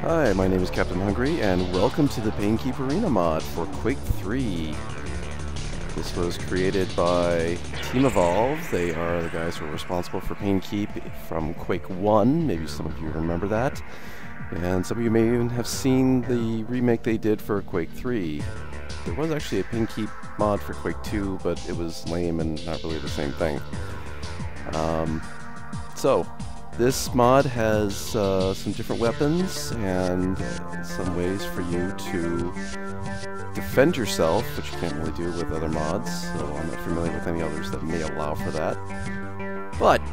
Hi, my name is Captain Hungry, and welcome to the Painkeep Arena mod for Quake 3. This was created by Team Evolve. They are the guys who are responsible for Painkeep from Quake 1. Maybe some of you remember that. And some of you may even have seen the remake they did for Quake 3. There was actually a Painkeep mod for Quake 2, but it was lame and not really the same thing. This mod has some different weapons and some ways for you to defend yourself, which you can't really do with other mods, so I'm not familiar with any others that may allow for that. But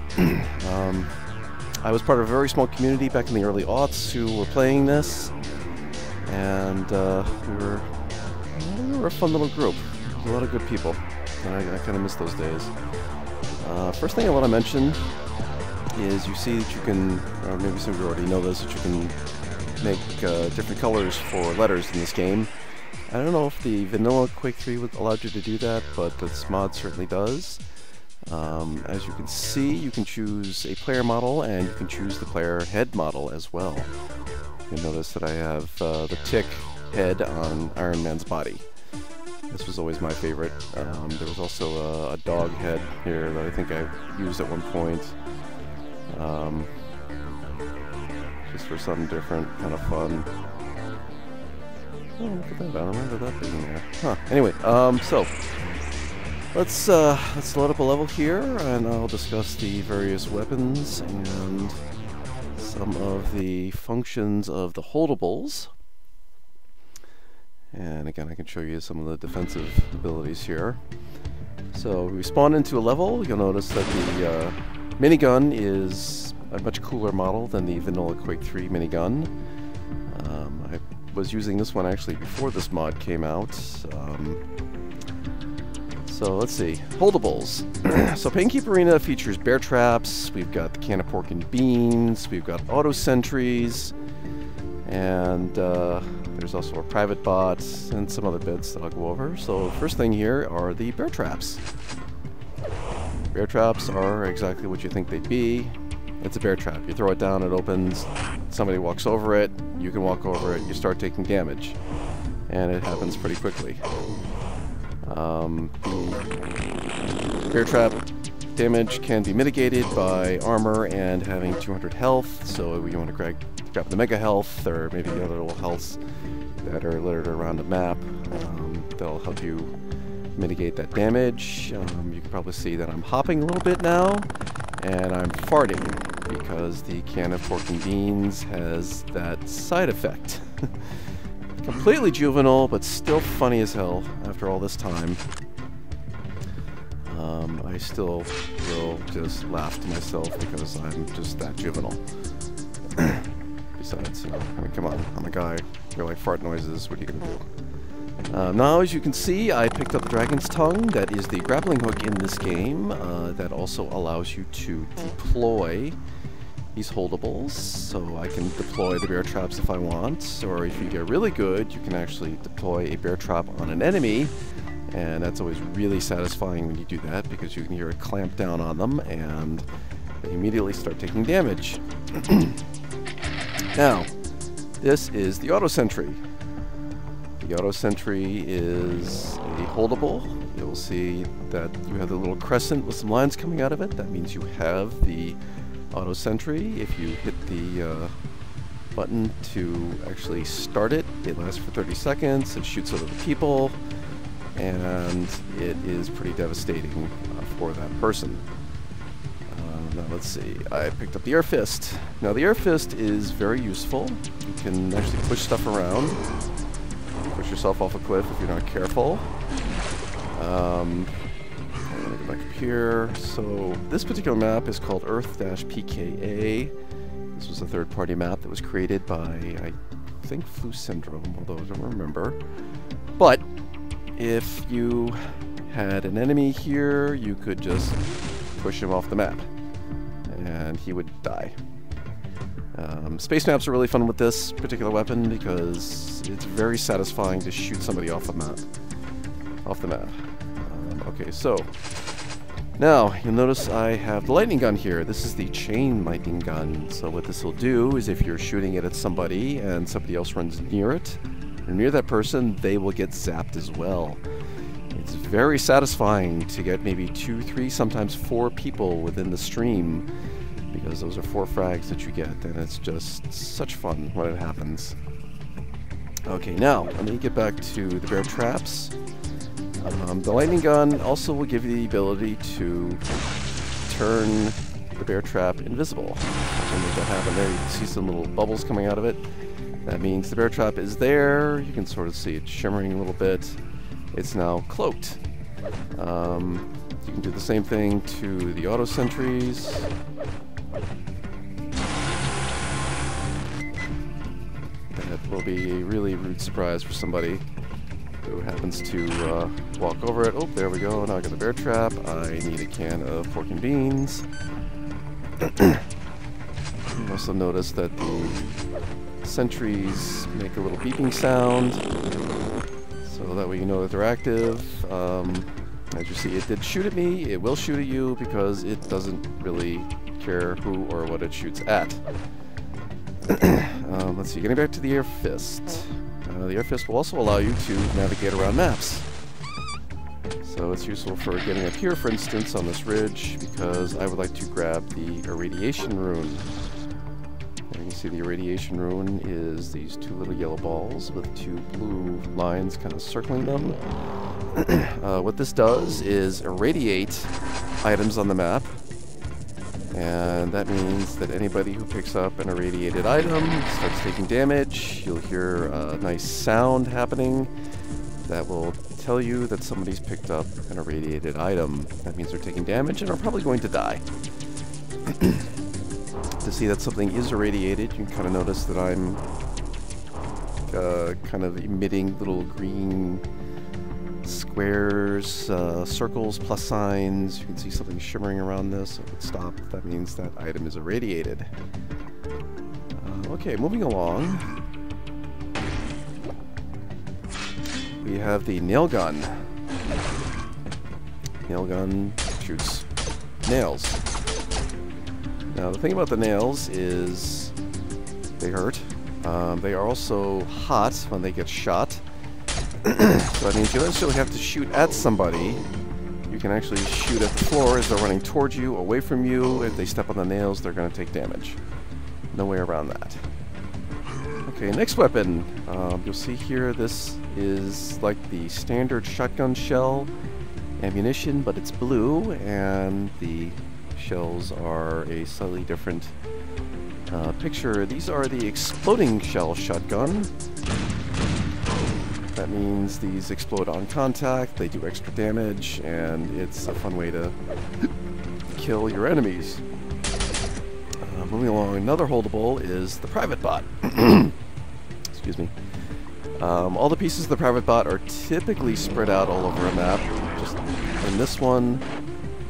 I was part of a very small community back in the early aughts who were playing this, and we were a fun little group. A lot of good people, and I kind of miss those days. First thing I want to mention is you see that you can, or maybe some of you already know this, that you can make different colors for letters in this game. I don't know if the vanilla Quake 3 allowed you to do that, but this mod certainly does. As you can see, you can choose a player model, and you can choose the player head model as well. You'll notice that I have the tick head on Iron Man's body. This was always my favorite. There was also a dog head here that I think I used at one point. Just for something different, kind of fun. Oh, look at that! I don't remember that being there. Huh. Anyway, so let's load up a level here, and I'll discuss the various weapons and some of the functions of the holdables. And again, I can show you some of the defensive abilities here. So we spawn into a level. You'll notice that the minigun is a much cooler model than the vanilla Quake 3 minigun. I was using this one actually before this mod came out. So let's see. Holdables. So Painkeep Arena features bear traps, we've got the can of pork and beans, we've got auto sentries, and there's also a private bot and some other bits that I'll go over. So first thing here are the bear traps. Bear traps are exactly what you think they'd be. It's a bear trap. You throw it down, it opens, somebody walks over it, you can walk over it, you start taking damage. And it happens pretty quickly. The bear trap damage can be mitigated by armor and having 200 health, so you want to grab the mega health, or maybe the other little healths that are littered around the map. They'll help you mitigate that damage. You can probably see that I'm hopping a little bit now, and I'm farting because the can of pork and beans has that side effect. Completely juvenile, but still funny as hell after all this time. I still will just laugh to myself because I'm just that juvenile. Besides, I mean, come on, I'm a guy. You like fart noises, what are you gonna do? Now, as you can see, I picked up the Dragon's Tongue. That is the grappling hook in this game. That also allows you to deploy these holdables. So I can deploy the bear traps if I want, or if you get really good, you can actually deploy a bear trap on an enemy. And that's always really satisfying when you do that, because you can hear it clamp down on them, and they immediately start taking damage. Now, this is the auto sentry. The auto sentry is a holdable. You'll see that you have the little crescent with some lines coming out of it. That means you have the auto sentry. If you hit the button to actually start it, it lasts for 30 seconds. It shoots at other people, and it is pretty devastating for that person. Now let's see, I picked up the air fist. Now the air fist is very useful. You can actually push stuff around. Push yourself off a cliff if you're not careful. I'm gonna go back up here. So this particular map is called Earth-PKA. This was a third-party map that was created by, I think, Flu Syndrome, although I don't remember. But if you had an enemy here, you could just push him off the map, and he would die. Space maps are really fun with this particular weapon because it's very satisfying to shoot somebody off the map. Okay, so Now, you'll notice I have the lightning gun here. This is the chain lightning gun. So what this will do is if you're shooting it at somebody and somebody else runs near it, or near that person, they will get zapped as well. It's very satisfying to get maybe 2, 3, sometimes 4 people within the stream, because those are 4 frags that you get, and it's just such fun when it happens. Okay, now, let me get back to the bear traps. The lightning gun also will give you the ability to turn the bear trap invisible. When make that happen there, you can see some little bubbles coming out of it. That means the bear trap is there. You can sort of see it shimmering a little bit. It's now cloaked. You can do the same thing to the auto sentries. That will be a really rude surprise for somebody who happens to walk over it. Oh, there we go. Now I got the bear trap. I need a can of pork and beans. You also notice that the sentries make a little beeping sound, so that way you know that they're active. As you see, it did shoot at me. It will shoot at you because it doesn't really care who or what it shoots at. Let's see, getting back to the air fist. The air fist will also allow you to navigate around maps. So it's useful for getting up here, for instance, on this ridge, because I would like to grab the irradiation rune. You can see the irradiation rune is these 2 little yellow balls with 2 blue lines kind of circling them. What this does is irradiate items on the map, and that means that anybody who picks up an irradiated item starts taking damage. You'll hear a nice sound happening that will tell you that somebody's picked up an irradiated item. That means they're taking damage and are probably going to die. To see that something is irradiated, you can kind of notice that I'm kind of emitting little green squares, circles, plus signs. You can see something shimmering around this. If it stops, that means that item is irradiated. Okay, moving along. We have the nail gun. Nail gun shoots nails. Now, the thing about the nails is they hurt. They are also hot when they get shot. So that means you don't necessarily have to shoot at somebody. You can actually shoot at the floor as they're running towards you, away from you. If they step on the nails, they're going to take damage. No way around that. Okay, next weapon. You'll see here this is like the standard shotgun shell ammunition, but it's blue, and the shells are a slightly different picture. These are the exploding shell shotgun. That means these explode on contact, they do extra damage, and it's a fun way to kill your enemies. Moving along, another holdable is the private bot. Excuse me. All the pieces of the private bot are typically spread out all over a map. Just in this one,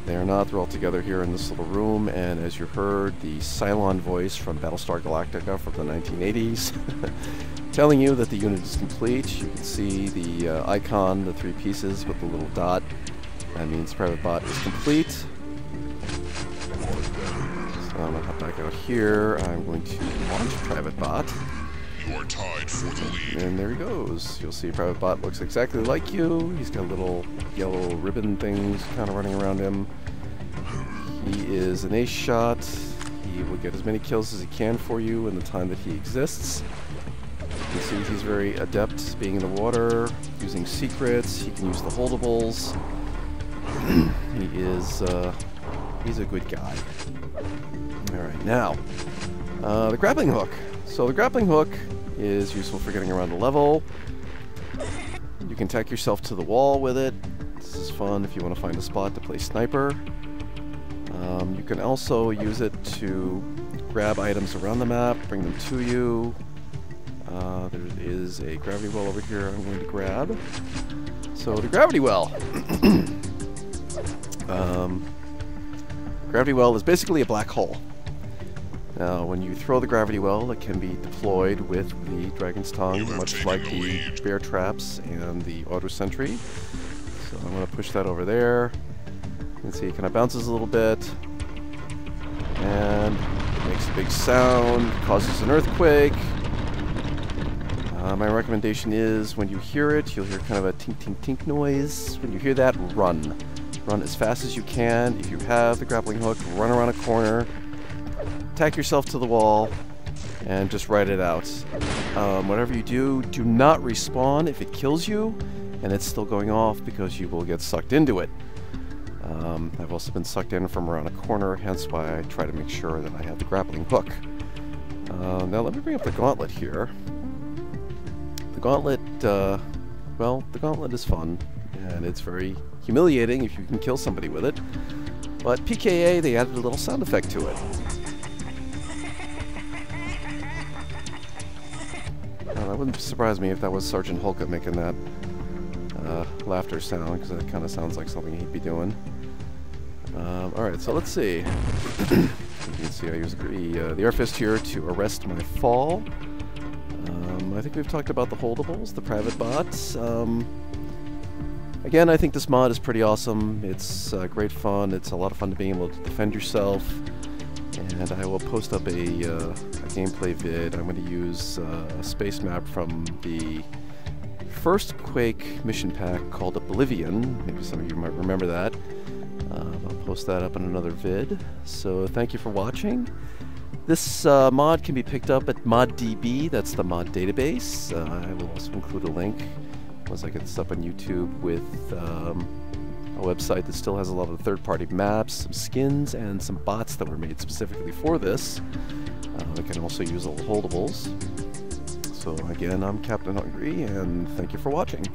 they are not. They're all together here in this little room, and as you heard, the Cylon voice from Battlestar Galactica from the 1980s telling you that the unit is complete. You can see the icon, the 3 pieces with the little dot. That means private bot is complete. So I'm going to hop back out here. I'm going to launch private bot. You are tied for the lead. And there he goes. You'll see private bot looks exactly like you. He's got little yellow ribbon things kind of running around him. He is an ace shot. He will get as many kills as he can for you in the time that he exists. You can see he's very adept being in the water, using secrets. He can use the holdables. He is, he's a good guy. Alright, now, the grappling hook. So the grappling hook is useful for getting around the level. You can tack yourself to the wall with it. This is fun if you want to find a spot to play sniper. You can also use it to grab items around the map, bring them to you. There is a gravity well over here I'm going to grab. So the gravity well. Gravity well is basically a black hole. Now, when you throw the gravity well, it can be deployed with the Dragon's Tongue, much like the bear traps and the auto sentry. So I'm going to push that over there. can see it kind of bounces a little bit, and makes a big sound, causes an earthquake. My recommendation is when you hear it, you'll hear kind of a tink tink tink noise. When you hear that, run. Run as fast as you can. If you have the grappling hook, run around a corner, tack yourself to the wall, and just ride it out. Whatever you do, do not respawn if it kills you and it's still going off, because you will get sucked into it. I've also been sucked in from around a corner, hence why I try to make sure that I have the grappling hook. Now let me bring up the gauntlet here. The gauntlet, well, the gauntlet is fun, and it's very humiliating if you can kill somebody with it. But PKA, they added a little sound effect to it. That wouldn't surprise me if that was Sergeant Holka making that laughter sound, because that kind of sounds like something he'd be doing. Alright, so let's see. You can see I use the air fist here to arrest my fall. I think we've talked about the holdables, the private bots. Again, I think this mod is pretty awesome. It's great fun. It's a lot of fun to be able to defend yourself. And I will post up a gameplay vid. I'm going to use a space map from the first Quake mission pack called Oblivion. Maybe some of you might remember that. I'll post that up in another vid. So thank you for watching. This mod can be picked up at ModDB. That's the mod database. I will also include a link once I get this up on YouTube with a website that still has a lot of third-party maps, some skins, and some bots that were made specifically for this. We can also use little holdables. So again, I'm Captain Hungry, and thank you for watching.